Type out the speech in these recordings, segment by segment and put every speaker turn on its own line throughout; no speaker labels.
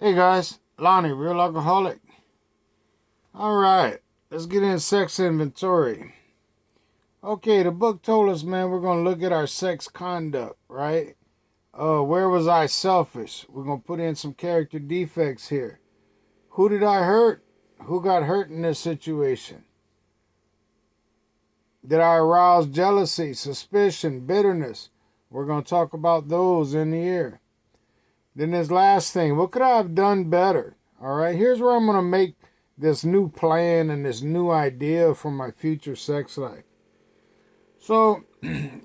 Hey guys, Lonnie, real alcoholic. All right, let's get in sex inventory. Okay, the book told us, man, we're gonna look at our sex conduct, right? Where was I selfish? We're gonna put in some character defects here. Who did I hurt? Who got hurt in this situation? Did I arouse jealousy, suspicion, bitterness? We're gonna talk about those in the year. Then this last thing, what could I have done better? All right, here's where I'm gonna make this new plan and this new idea for my future sex life. So,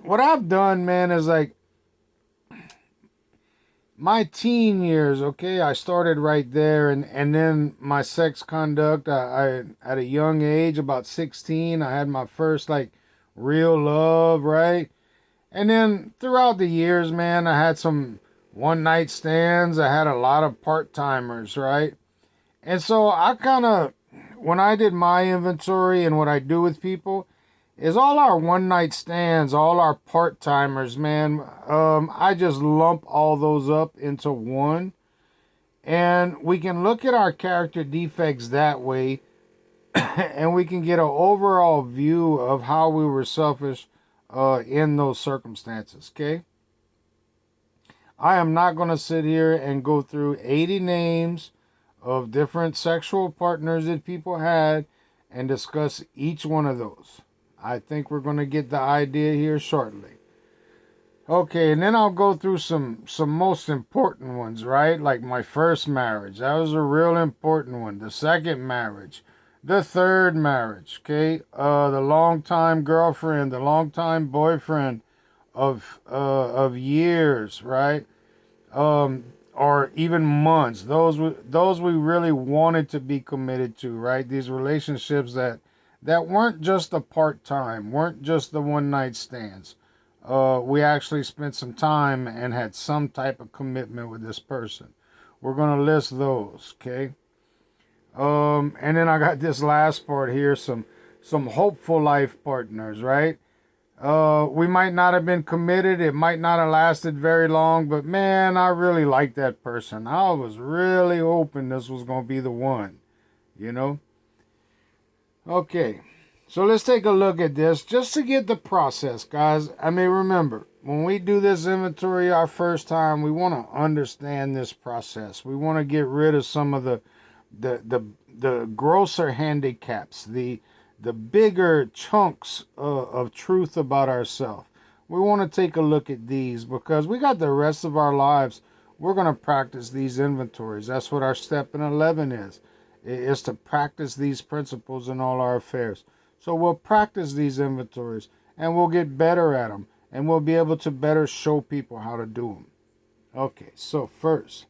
what I've done, man, is like my teen years, okay, I started right there, and then my sex conduct, I at a young age, about 16, I had my first, like, real love, right? And then throughout the years, man, I had some one night stands, I had a lot of part timers, right? And so I kind of, when I did my inventory and what I do with people, is all our one night stands, all our part timers, man. I just lump all those up into one, and we can look at our character defects that way, and we can get an overall view of how we were selfish in those circumstances. Okay, I am not going to sit here and go through 80 names of different sexual partners that people had and discuss each one of those. I think we're going to get the idea here shortly. Okay, and then I'll go through some most important ones, right? Like my first marriage. That was a real important one. The second marriage. The third marriage, okay? The longtime girlfriend, the longtime boyfriend of years, right? Or even months. Those we really wanted to be committed to, right? These relationships that weren't just a part time, weren't just the one night stands. We actually spent some time and had some type of commitment with this person. We're gonna list those, okay? And then I got this last part here, some hopeful life partners, right? We might not have been committed. It might not have lasted very long, but man, I really liked that person. I was really hoping this was going to be the one, you know? Okay, so let's take a look at this just to get the process, guys. I mean, remember, when we do this inventory our first time, we want to understand this process. We want to get rid of some of the, the, the grosser handicaps, the bigger chunks of truth about ourselves. We want to take a look at these because we got the rest of our lives. We're going to practice these inventories. That's what our step in 11 is to practice these principles in all our affairs. So we'll practice these inventories and we'll get better at them and we'll be able to better show people how to do them. Okay, so first,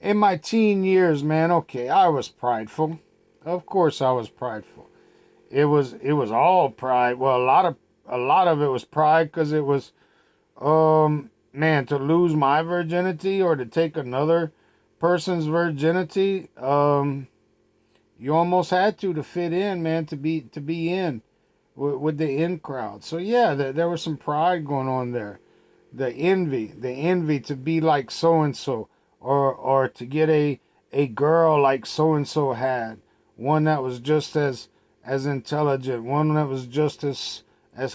in my teen years, man, okay, I was prideful. Of course I was prideful. It was all pride. Well, a lot of it was pride because it was man, to lose my virginity or to take another person's virginity, you almost had to fit in, man, to be in with the in crowd. So yeah, there was some pride going on there. The envy to be like so and so, or to get a girl like so and so had, one that was just as intelligent, one that was just as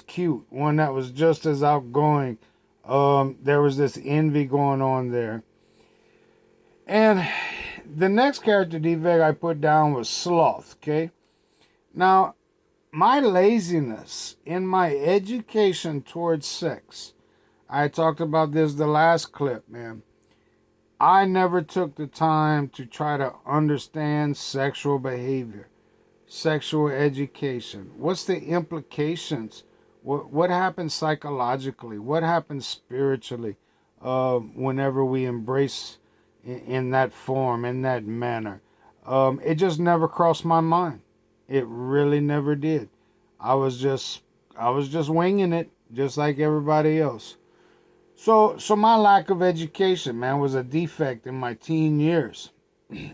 cute, one that was just as outgoing. There was this envy going on there. And the next character defect I put down was sloth, okay? Now, my laziness in my education towards sex, I talked about this the last clip, man. I never took the time to try to understand sexual behavior, sexual education. What's the implications? What happens psychologically? What happens spiritually whenever we embrace in that form, in that manner? It just never crossed my mind. It really never did. I was just I was just winging it, just like everybody else. So my lack of education, man, was a defect in my teen years.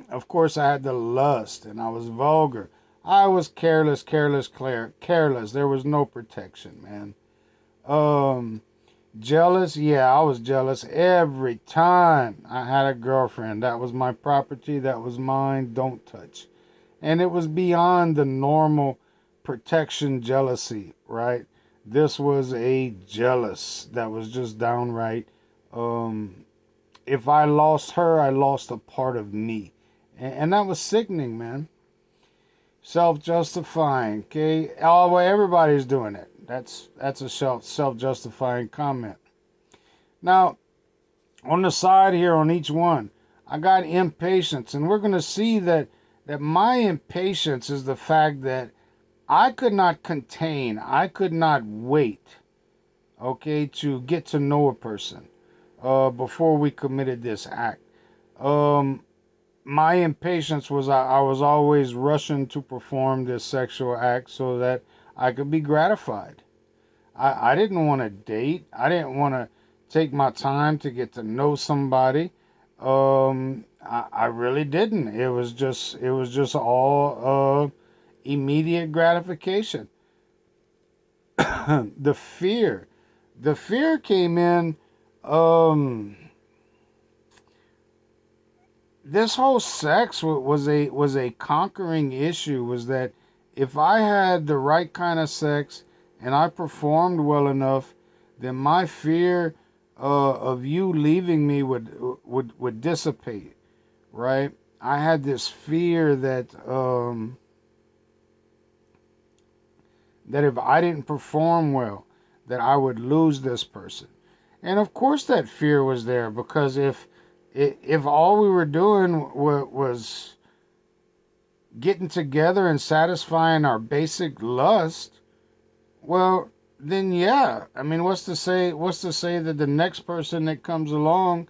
Of course, I had the lust, and I was vulgar. I was careless. There was no protection, man. Um, Jealous? Yeah, I was jealous every time I had a girlfriend. That was my property, that was mine, don't touch. And it was beyond the normal protection jealousy, right? This was a jealous that was just downright. Um, if I lost her, I lost a part of me. And that was sickening, man. Self justifying, okay? Oh, well, everybody's doing it. That's a self justifying comment. Now, on the side here on each one, I got impatience, and we're going to see that my impatience is the fact that I could not contain, I could not wait, okay, to get to know a person before we committed this act. Um, my impatience was I was always rushing to perform this sexual act so that I could be gratified. I didn't want to date. I didn't want to take my time to get to know somebody. I really didn't. It was just all immediate gratification. the fear, the fear came in. Um, this whole sex was a conquering issue. Was that if I had the right kind of sex and I performed well enough, then my fear of you leaving me would dissipate. Right? I had this fear that if I didn't perform well, that I would lose this person. And of course, that fear was there because if all we were doing was getting together and satisfying our basic lust, well, then yeah. I mean, what's to say? What's to say that the next person that comes along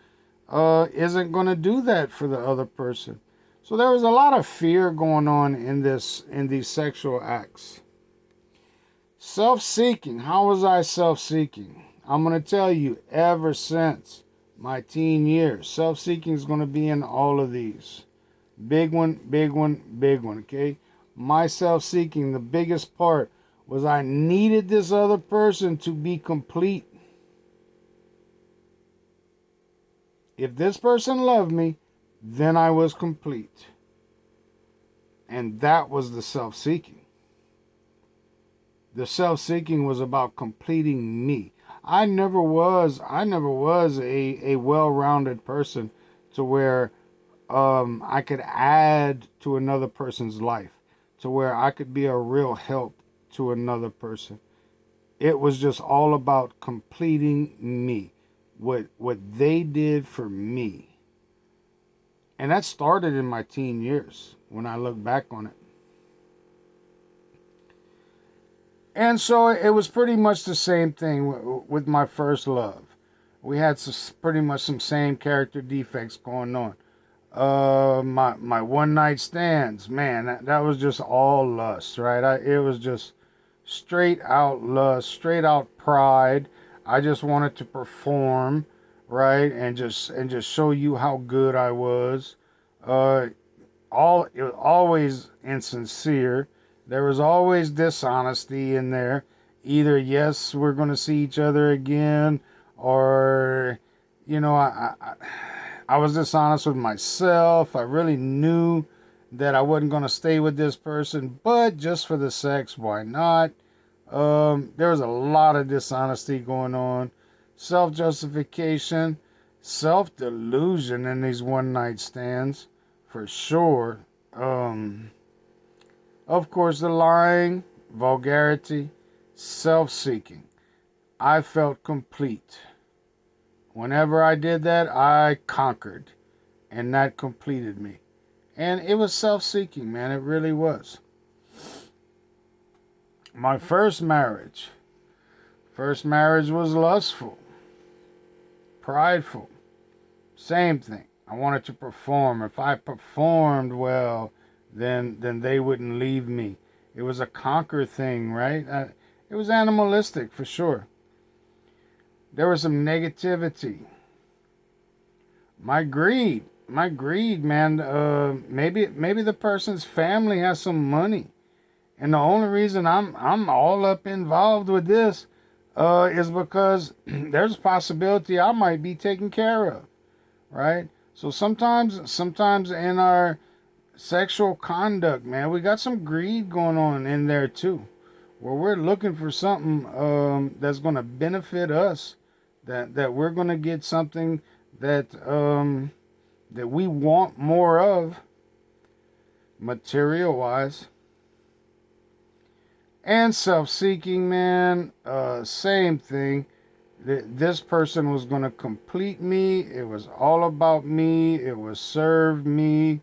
isn't going to do that for the other person? So there was a lot of fear going on in these sexual acts. Self-seeking. How was I self-seeking? I'm going to tell you, ever since my teen years, self-seeking is going to be in all of these. Big one, big one, big one, okay? My self-seeking, the biggest part was I needed this other person to be complete. If this person loved me, then I was complete. And that was the self-seeking. The self-seeking was about completing me. I never was a well-rounded person to where I could add to another person's life, to where I could be a real help to another person. It was just all about completing me, what they did for me. And that started in my teen years when I look back on it. And so it was pretty much the same thing with my first love. We had pretty much some same character defects going on. My one night stands, man, that was just all lust, right? It was just straight out lust, straight out pride. I just wanted to perform, right, and just show you how good I was. Uh, it was always insincere. There was always dishonesty in there. Either yes, we're going to see each other again, or I was dishonest with myself. I really knew that I wasn't going to stay with this person, but just for the sex, why not? There was a lot of dishonesty going on, self justification, self delusion in these one night stands, for sure. Um, of course, the lying, vulgarity, self seeking. I felt complete. Whenever I did that, I conquered, and that completed me. And it was self seeking, man. It really was. My first marriage was lustful, prideful. Same thing. I wanted to perform. If I performed well, then they wouldn't leave me. It was a conquer thing, right? It was animalistic for sure. There was some negativity. My greed, man. Maybe the person's family has some money, and the only reason I'm all up involved with this, is because there's a possibility I might be taken care of, right? So sometimes in our sexual conduct, man, we got some greed going on in there too, where we're looking for something that's going to benefit us, that we're going to get something that that we want more of, material wise. And self-seeking, man, same thing. This person was going to complete me. It was all about me. It was serve me.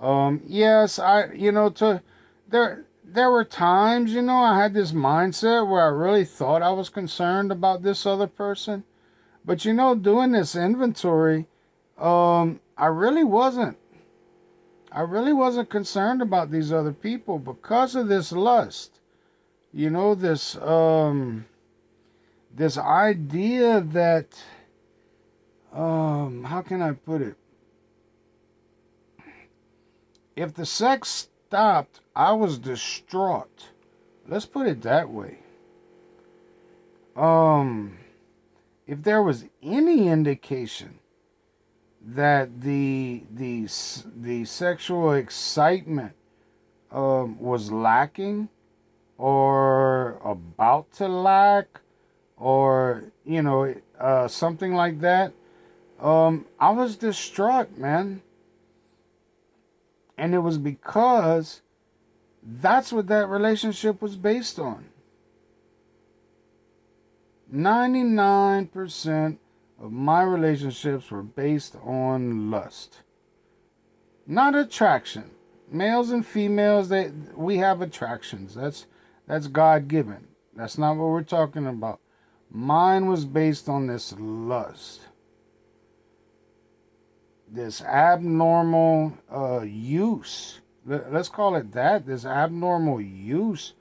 Yes, there were times, I had this mindset where I really thought I was concerned about this other person. But doing this inventory, I really wasn't. I really wasn't concerned about these other people because of this lust. This idea that, how can I put it? If the sex stopped, I was distraught. Let's put it that way. If there was any indication that the sexual excitement was lacking, or about to lack, or something like that, I was distraught, man. And it was because that's what that relationship was based on. 99% of my relationships were based on lust, not attraction. Males and females, we have attractions. That's God given. That's not what we're talking about. Mine was based on this lust, this abnormal use. Let's call it that. This abnormal use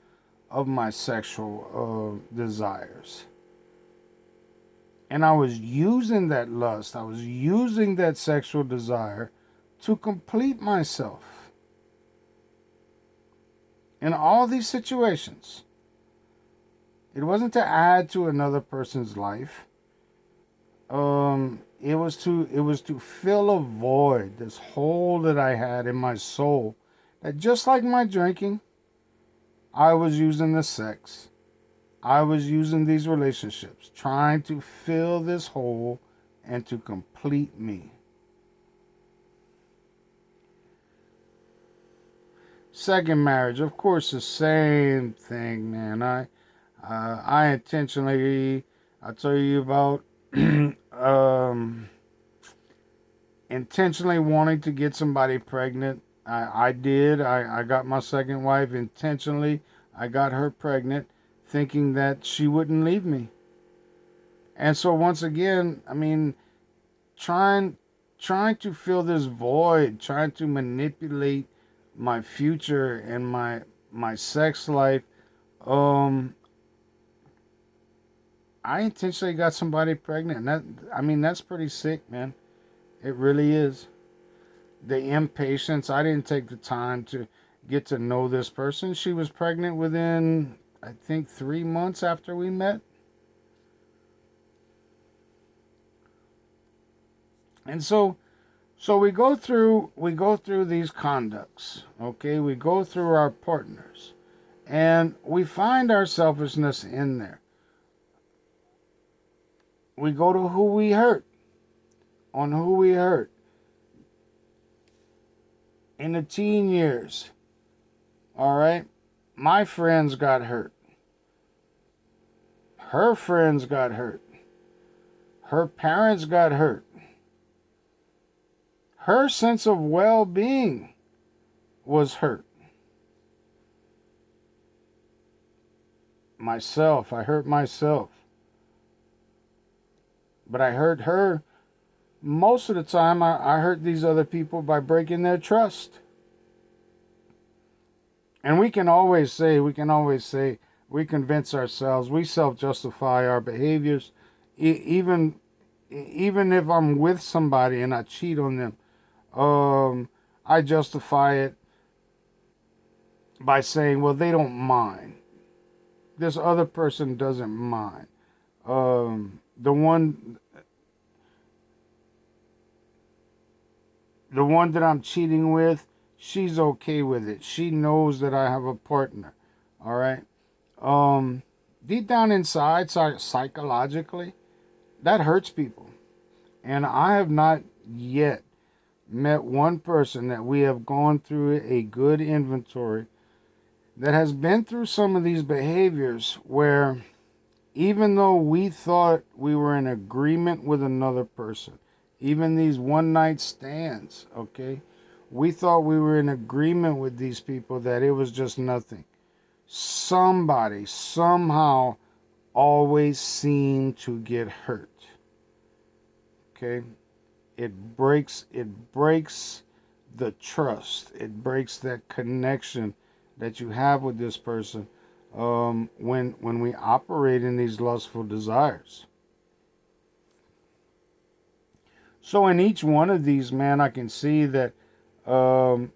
of my sexual desires. And I was using that lust, I was using that sexual desire to complete myself. In all these situations, it wasn't to add to another person's life. It was to fill a void, this hole that I had in my soul. That just like my drinking, I was using the sex. I was using these relationships, trying to fill this hole and to complete me. Second marriage, of course, the same thing, man. I intentionally, I tell you about, intentionally wanting to get somebody pregnant. I did. I got my second wife intentionally. I got her pregnant, thinking that she wouldn't leave me. And so once again, I mean, trying to fill this void, trying to manipulate my future and my sex life. I intentionally got somebody pregnant. And that's pretty sick, man. It really is. The impatience. I didn't take the time to get to know this person. She was pregnant within, I think, 3 months after we met. And so we go through these conducts, okay? We go through our partners, and we find our selfishness in there. We go to who we hurt, on who we hurt. In the teen years, all right, my friends got hurt. Her friends got hurt. Her parents got hurt. Her sense of well-being was hurt. Myself, I hurt myself. But I hurt her. Most of the time, I hurt these other people by breaking their trust. And we can always say, we convince ourselves, we self-justify our behaviors. Even if I'm with somebody and I cheat on them, I justify it by saying, well, they don't mind. This other person doesn't mind. The one that I'm cheating with, she's okay with it. She knows that I have a partner. All right. Um, Deep down inside, psychologically, that hurts people. And I have not yet met one person that we have gone through a good inventory that has been through some of these behaviors where even though we thought we were in agreement with another person, even these one night stands, okay, we thought we were in agreement with these people that it was just nothing. Somebody, somehow, always seemed to get hurt. Okay? It breaks the trust. It breaks that connection that you have with this person when we operate in these lustful desires. So in each one of these, man, I can see that um,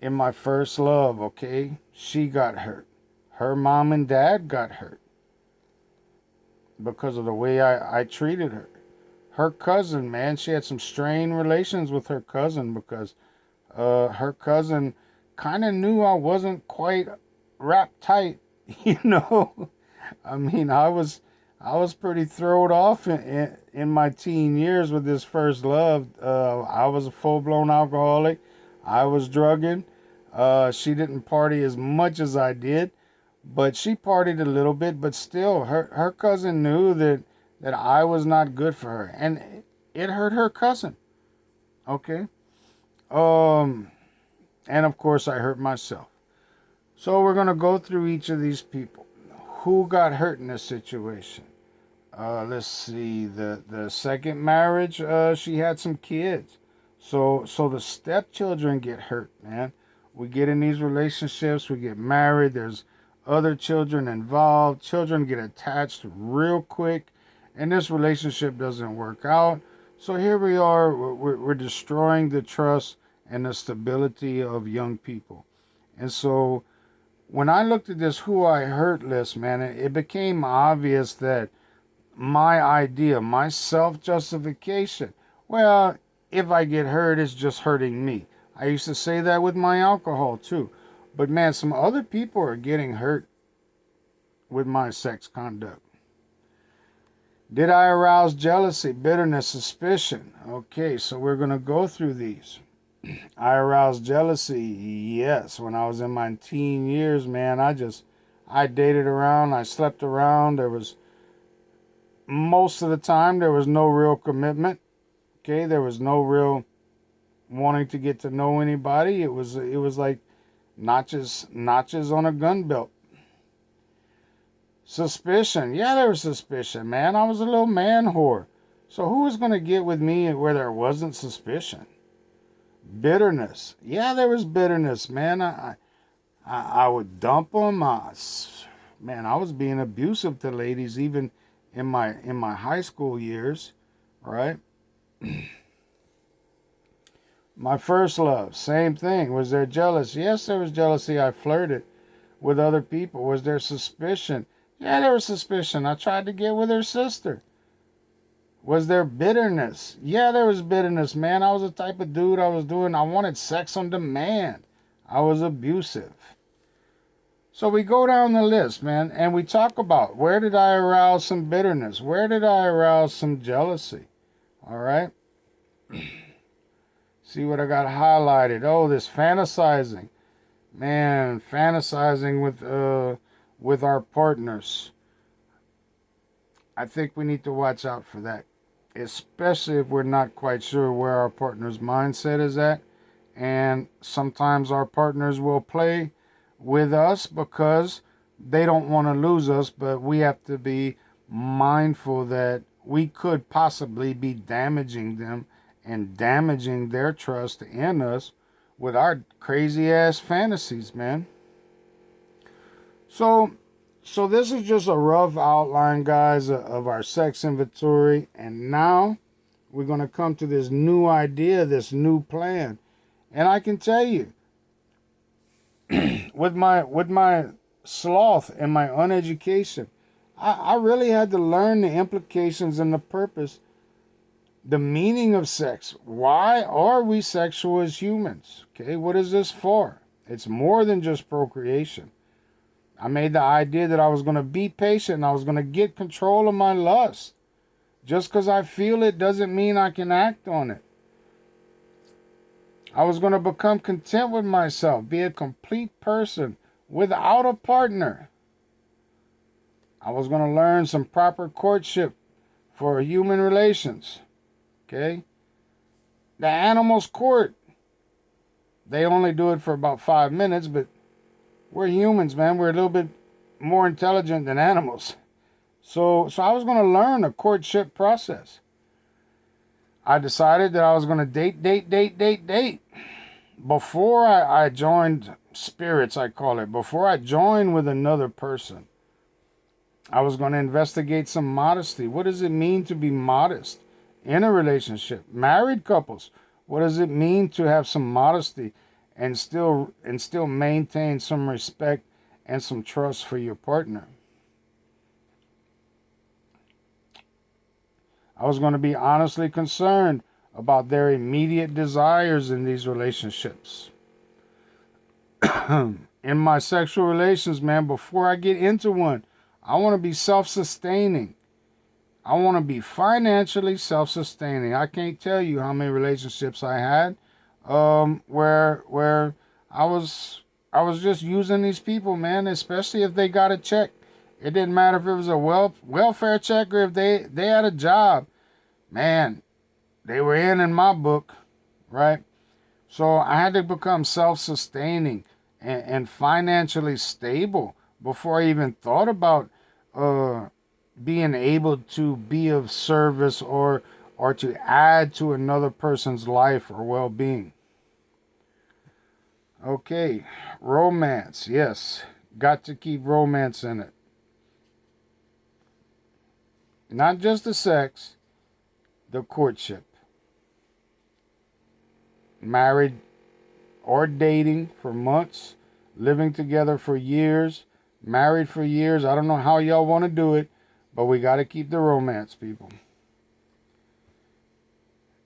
in my first love, okay, she got hurt. Her mom and dad got hurt because of the way I treated her. Her cousin, man, she had some strained relations with her cousin because her cousin kind of knew I wasn't quite wrapped tight, you know. I mean, I was pretty thrown off in my teen years with this first love. I was a full blown alcoholic. I was drugging. She didn't party as much as I did, but she partied a little bit. But still, her cousin knew that I was not good for her, and it hurt her cousin. Okay. Um, and of course, I hurt myself. So we're gonna go through each of these people. Who got hurt in this situation? Let's see. The second marriage, she had some kids, so the stepchildren get hurt, man. We get in these relationships, we get married. There's other children involved. Children get attached real quick, and this relationship doesn't work out. So here we are. We're destroying the trust and the stability of young people, and so when I looked at this who I hurt list, man, it became obvious that my idea, my self justification, well, if I get hurt, it's just hurting me. I used to say that with my alcohol too. But man, some other people are getting hurt with my sex conduct. Did I arouse jealousy, bitterness, suspicion? Okay, so we're going to go through these. I aroused jealousy, yes. When I was in my teen years, man, I dated around, I slept around. There was most of the time there was no real commitment. Okay, there was no real wanting to get to know anybody. It was like notches on a gun belt. Suspicion, yeah, there was suspicion, man. I was a little man whore. So who was gonna get with me where there wasn't suspicion? Bitterness, yeah, there was bitterness, man. I would dump them. Man, I was being abusive to ladies even in my high school years, right? My first love, same thing. Was there jealousy? Yes, there was jealousy. I flirted with other people. Was there suspicion? Yeah, there was suspicion. I tried to get with her sister. Was there bitterness? Yeah, there was bitterness, man. I was the type of dude I wanted sex on demand. I was abusive. So we go down the list, man, and we talk about where did I arouse some bitterness? Where did I arouse some jealousy? All right. See what I got highlighted. Oh, this fantasizing. Man, fantasizing with our partners. I think we need to watch out for that, especially if we're not quite sure where our partner's mindset is at. And sometimes our partners will play with us because they don't want to lose us, but we have to be mindful that we could possibly be damaging them and damaging their trust in us with our crazy ass fantasies, man. So so this is just a rough outline, guys, of our sex inventory, and now we're going to come to this new idea, this new plan. And I can tell you, with my sloth and my uneducation, I really had to learn the implications and the purpose, the meaning of sex. Why are we sexual as humans? Okay, what is this for? It's more than just procreation. I made the idea that I was going to be patient and I was going to get control of my lust. Just because I feel it doesn't mean I can act on it. I was going to become content with myself, be a complete person without a partner. I was going to learn some proper courtship for human relations. Okay? The animals court. They only do it for about 5 minutes, but we're humans, man. We're a little bit more intelligent than animals. So I was going to learn a courtship process. I decided that I was going to date. Before I joined spirits, I call it, before I joined with another person, I was going to investigate some modesty. What does it mean to be modest in a relationship? Married couples, what does it mean to have some modesty and still maintain some respect and some trust for your partner? I was going to be honestly concerned about their immediate desires in these relationships. In my sexual relations, man, before I get into one, I want to be self-sustaining. I want to be financially self-sustaining. I can't tell you how many relationships I had where I was just using these people, man, especially if they got a check. It didn't matter if it was a welfare check or if they had a job. Man, they were in my book, right? So I had to become self-sustaining and financially stable before I even thought about being able to be of service or to add to another person's life or well-being. Okay, romance, yes, got to keep romance in it. Not just the sex, the courtship. Married or dating for months, living together for years, married for years. I don't know how y'all want to do it, but we got to keep the romance, people.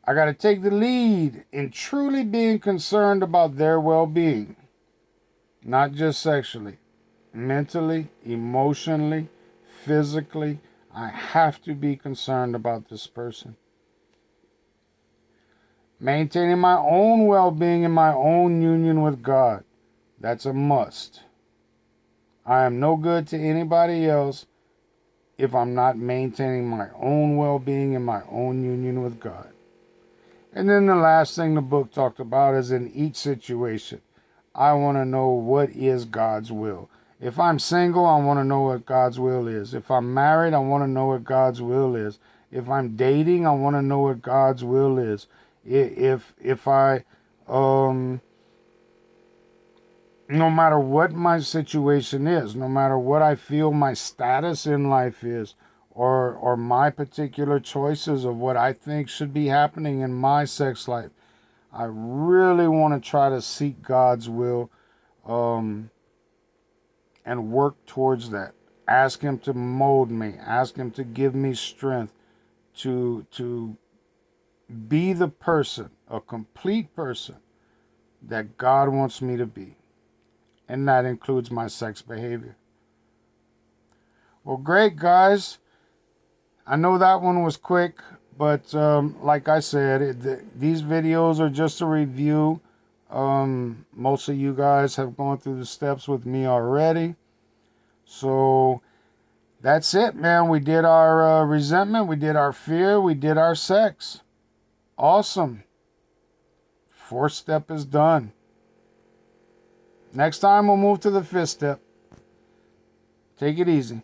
I got to take the lead in truly being concerned about their well-being, not just sexually, mentally, emotionally, physically. I have to be concerned about this person. Maintaining my own well-being in my own union with God. That's a must. I am no good to anybody else if I'm not maintaining my own well-being in my own union with God. And then the last thing the book talked about is in each situation, I want to know what is God's will. If I'm single, I want to know what God's will is. If I'm married, I want to know what God's will is. If I'm dating, I want to know what God's will is. If I no matter what my situation is, no matter what I feel my status in life is, or my particular choices of what I think should be happening in my sex life, I really want to try to seek God's will and work towards that. Ask Him to mold me. Ask Him to give me strength to be the person, a complete person that God wants me to be. And that includes my sex behavior. Well, great, guys. I know that one was quick, but like I said, these videos are just a review. Most of you guys have gone through the steps with me already. So that's it, man. We did our resentment. We did our fear. We did our sex. Awesome. 4th step is done. Next time we'll move to the 5th step. Take it easy.